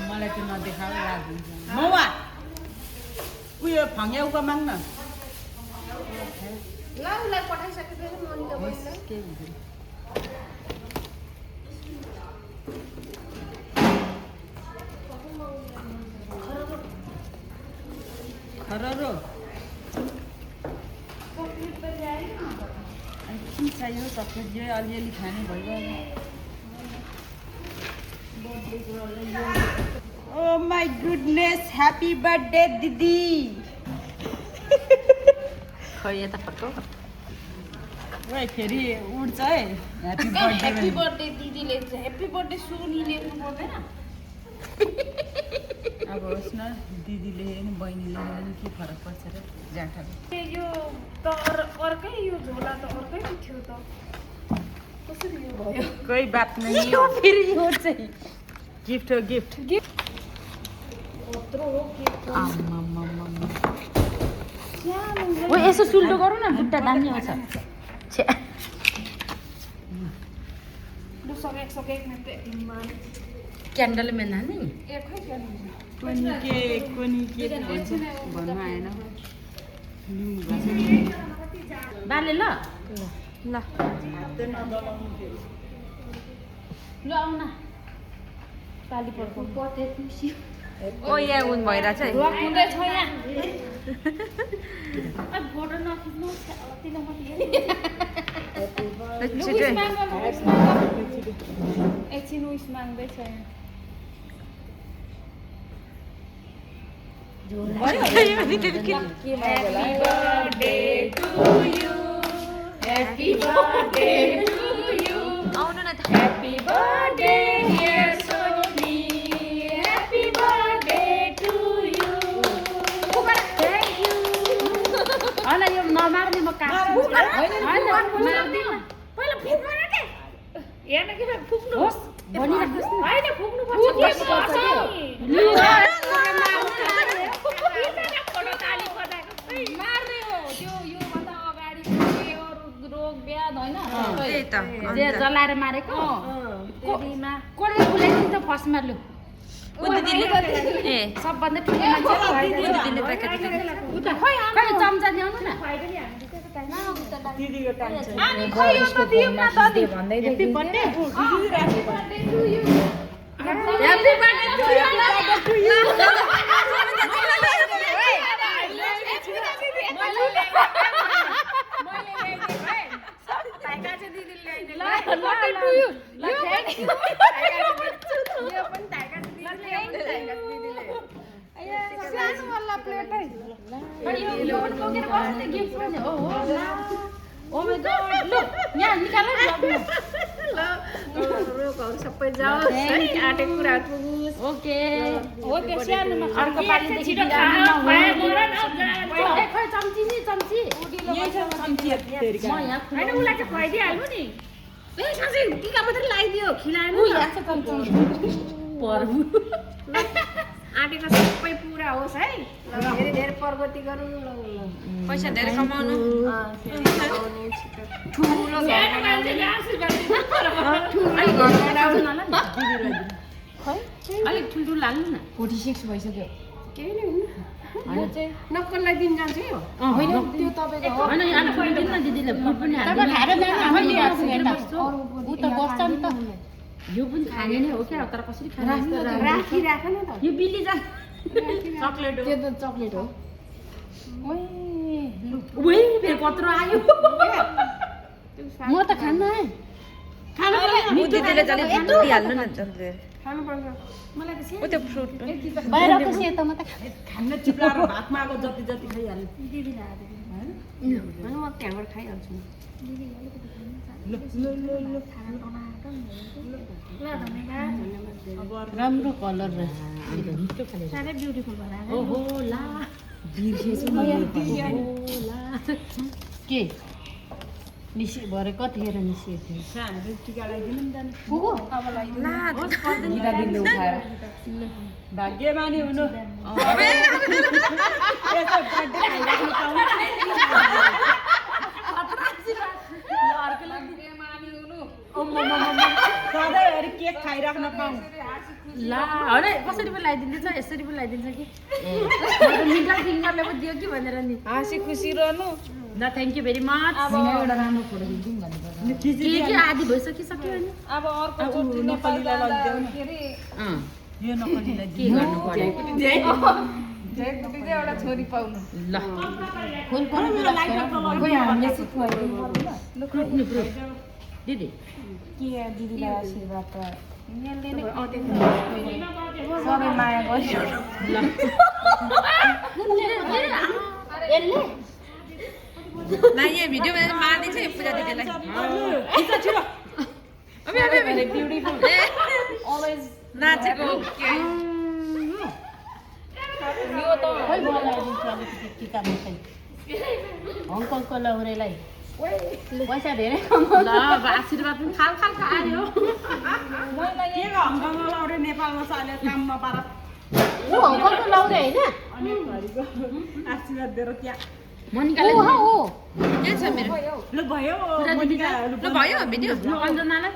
मलाई त्यो नदेखाऊ लाग्छ मौवा उयो फङ्ग्याउको माग्न ल उसलाई पठाइसकेपछि मनिका बहिनीलाई के हुँदैन खररो के चाहियो चक्लेट जे अलिअलि खाने भयो ओ माई गुडनेस ह्याप्पी बर्थडे दिदी खै यता फर्क ओए फेरि उड्छ है ह्याप्पी बर्थडे ह्याप्पी बर्थडे दिदीले ह्याप्पी बर्थडे सोनी लेख्नु पर्दैन अब होस् न दिदीले हेर्नु बहिनीले हेर्नु के फरक पर्छ र ज्याठाको यो त अर्कै यो झोला त अर्कै थियो त कसरी यो भयो कोही बात नहीं हो फेरि यो चाहिँ गिफ्ट हो गिफ्ट कत्रो हो के ओ यसो सुल्टो गरौँ न बुट्टा दामी आउँछ छे लु सके मेते क्यान्डल में नानी एक खै कोनी के भन्छ भन्नु आएन बाले ल ल ल आउ न पाली पर्को पटे खुसी ओ यहाँ उन भइरहेछ है रोक हुँदैछ यहाँ अब फोटो नखिच्नु तिनीलाई मात्रै छिटै एकछिन उइस माग्दैछ यहाँ आउनु न त Happy birthday, dear Sonny. Happy birthday to you. Thank you. होइन यो नमार्ने म काट्छु मार्दिन। पहिला फुक्नु न के? हेर्न के भयो फुक्नु? होस् भनिराख्नुहोस् न होइन फुक्नु पर्छ। फोटो ताली बजाएको। मार्ने हो त्यो यो भन्दा अगाडि के अरू रोग व्याध होइन? त्यही त जे जलाएर मारेको देवीमा कसले खुलाइदिन्छ त फर्स्टमा लु ए सबभन्दा ठुलो मान्छे दिदीले त कति खै चम्चा ल्याउनु न दिदीको टाइम छ अनि खै यो त दिउँ न त नि। Happy birthday Happy birthday to you. Happy birthday to you सबै जाओस् है आटेको कुरा पुगोस् ओके ओके सानोमा अर्को पालिदेखि छिटो बिरामी खा नहुनु। खै खै चम्ची नि चम्ची म यहाँ हैन उलाई चाहिँ खुवाइदिइहाल्नु नि ए साँच्चै टिका मात्रै लगाइदियो खिलाएन उ यहाँ छ चम्ची पर्बु आटेको सबै पुरा होस् है ल धेरै धेरै प्रगति गरौँ ल पैसा धेरै कमाउनु ठुलो घर मान्छेले आशीर्वाद अलिक ठुल्ठुलो हाल्नु न 46 भइसक्यो केही नै हुन्न यो चाहिँ नक्कललाई दिन जान्छ यो होइन त्यो तपाईँको हो होइन यहाँ पहिले न दिदीले फुड पनि हाल्दैन उ त बस्छ नि त यो पनि खाने नै हो क्या तर कसरी खाने राखिराख न त यो बिल्ली जा चक्लेट हो त्यो त चक्लेट हो ओए फेरि कत्रो आयो म त खान्न है ऊ दिदीले जले दिइहाल्नु न जल्दी खानुपर्छ ऊ त्यो फ्रुट बाहिरको सेतो म त खान्न चिप्लाएर भातमा आएको जति जति खाइहाल्नु अनि म त्यहाँबाट खाइहाल्छु राम्रो कलर रहेछ साह्रै ब्युटिफुल भएर ओहो ला बिर्सेछु म के निसी भरे कतिखेर निस्किएको थियो सानो टिका लगाइदिनु नि जानु पुगो दिदा दिनले उठाएर भाग्यमानी हुनु यसो बर्थडे खाइराख्नु पाउनु अर्को लागि मानी हुनु ओमा सधैँभरि केक खाइराख्न पाऊँ ला अरे कसरी पनि लगाइदिन्छ यसरी पनि लगाइदिन्छ कि ए मिडल फिङ्गरले पो दियो कि भनेर नि हाँसी खुसी रहनु ल थ्याङ्क यू भेरी मच एउटा राम्रो फोटो खिच्यौँ भनेको के आदि भइसकिसक्यो होइन अब अर्को चोटि नेपाल जाँदा के अरे यो नकलीलाई के गर्नु पर्यो जयकुटी चाहिँ एउटा छोरी पाउनु ल खोइ हामीले सिक्नु दिदी के दिदीलाई आशीर्वाद त सबै माया गरियो ल यसले ला यहाँ भिडियो बनाएर मार्दिन्छ यो पूजा दिदीलाई नाचेको के यो त खोइ बोलाइदिन्छु अलिकति टिका मिठाई हङकङको लौरेलाई पैसा धेरै ल अब आशीर्वाद पनि खाल खालको आयो के हङकङमा लाउरे नेपालमा चाल्यो काम नपार ऊ हङकङको लौरे होइन अनेकभरिको आशीर्वाद दिएर त्यहाँ मनिकाले के छ मेरो ल भयो ल भयो भिडियो यो अञ्जनालाई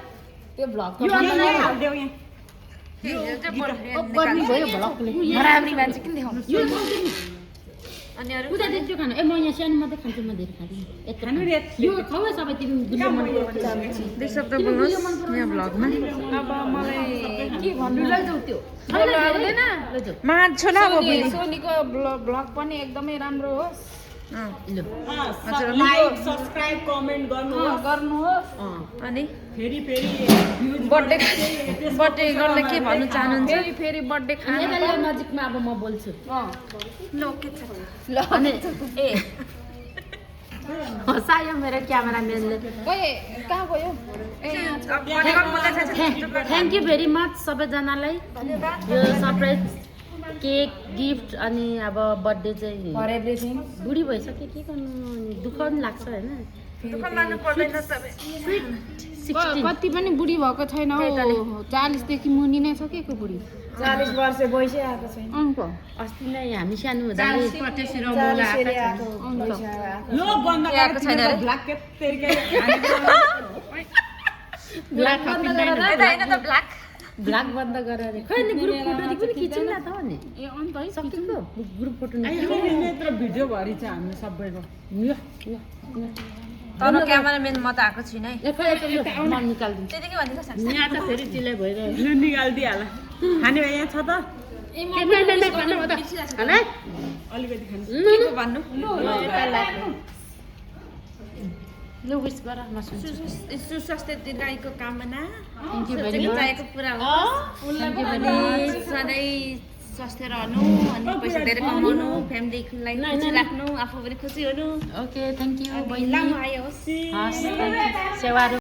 त्यो भ्लग यो अञ्जनालाई हालिदेऊ यहाँ गर्नु भयो भ्लगले नराम्री मान्छे किन देखाउनु यो अनि अरू पूजा दिन्छु खानु ए म यहाँ सानो मात्रै खान्छु म धेरै खाँदिनँ यत्रो यो खाऊ है सबै तिमी गुलियो मन पराउँछ दुई शब्द बोल्नुहोस् यहाँ भ्लगमा अब मलाई के भन्नु लैजाऊ त्यो लाग्दैन लैजाऊ मार छोला अब फेरि सोनीको भ्लग पनि एकदमै राम्रो होस् ल लाइक सब्स्क्राइब कमेन्ट गर्नुहोस् गर्नुहोस् अनि फेरि फेरि बर्थडे गर्दा के भन्नु चाहनुहुन्छ फेरि बर्थडे खाना यता ल्याऊ नजिकमा अब म बोल्छु लो के छ अनि ए हँसायो मेरो क्यामेराम्यानले कहाँ गयो थ्याङ्क यू भेरी मच सबैजनालाई यो सरप्राइज केक गिफ्ट अनि अब बर्थडे चाहिँ फर एभ्रिथिङ बुढी भइसक्यो के गर्नु अनि दुःख पनि लाग्छ होइन दुःख मान्नु पर्दैन सबै कति पनि बुढी भएको छैन हौ 40 देखि मुनि नै छ के को बुढी 40 वर्ष भइसै आएको छैन अङ्क अस्ति नै हामी सानो हुँदा लो बन्द आएको छैन अरे ब्ल्याक के तेरिका यता हैन त ब्ल्याक ब्ल्याक बन्द गरेर खै नि ग्रुप फोटो पनि खिचौँ न त अनि ए अन्त है सकिन्छ ग्रुप फोटो यत्रो भिडियो भरि छ हामी सबैको तर क्यामेराम्यान म त आएको छैन है म निकालिदिन्छु त्यति के भन्छ साथी यहाँ त फेरि चिलाइ भइरहेको निकालिदिइहाल खाने भाइ यहाँ छ त अलिकति खानु के भन्नु लु विश गर म सुन्छु सुस्वास्थ्य दीर्घायुको कामना थ्याङ्क यू भेरी मच चाहेको पुरा होस् अनि सधैँ स्वस्थ रहनु अनि पैसा धेरै कमाउनु फ्यामिलीलाई खुसी राख्नु आफू पनि खुसी हुनु ओके थ्याङ्क यू लामो आयो होस् हस् सेवा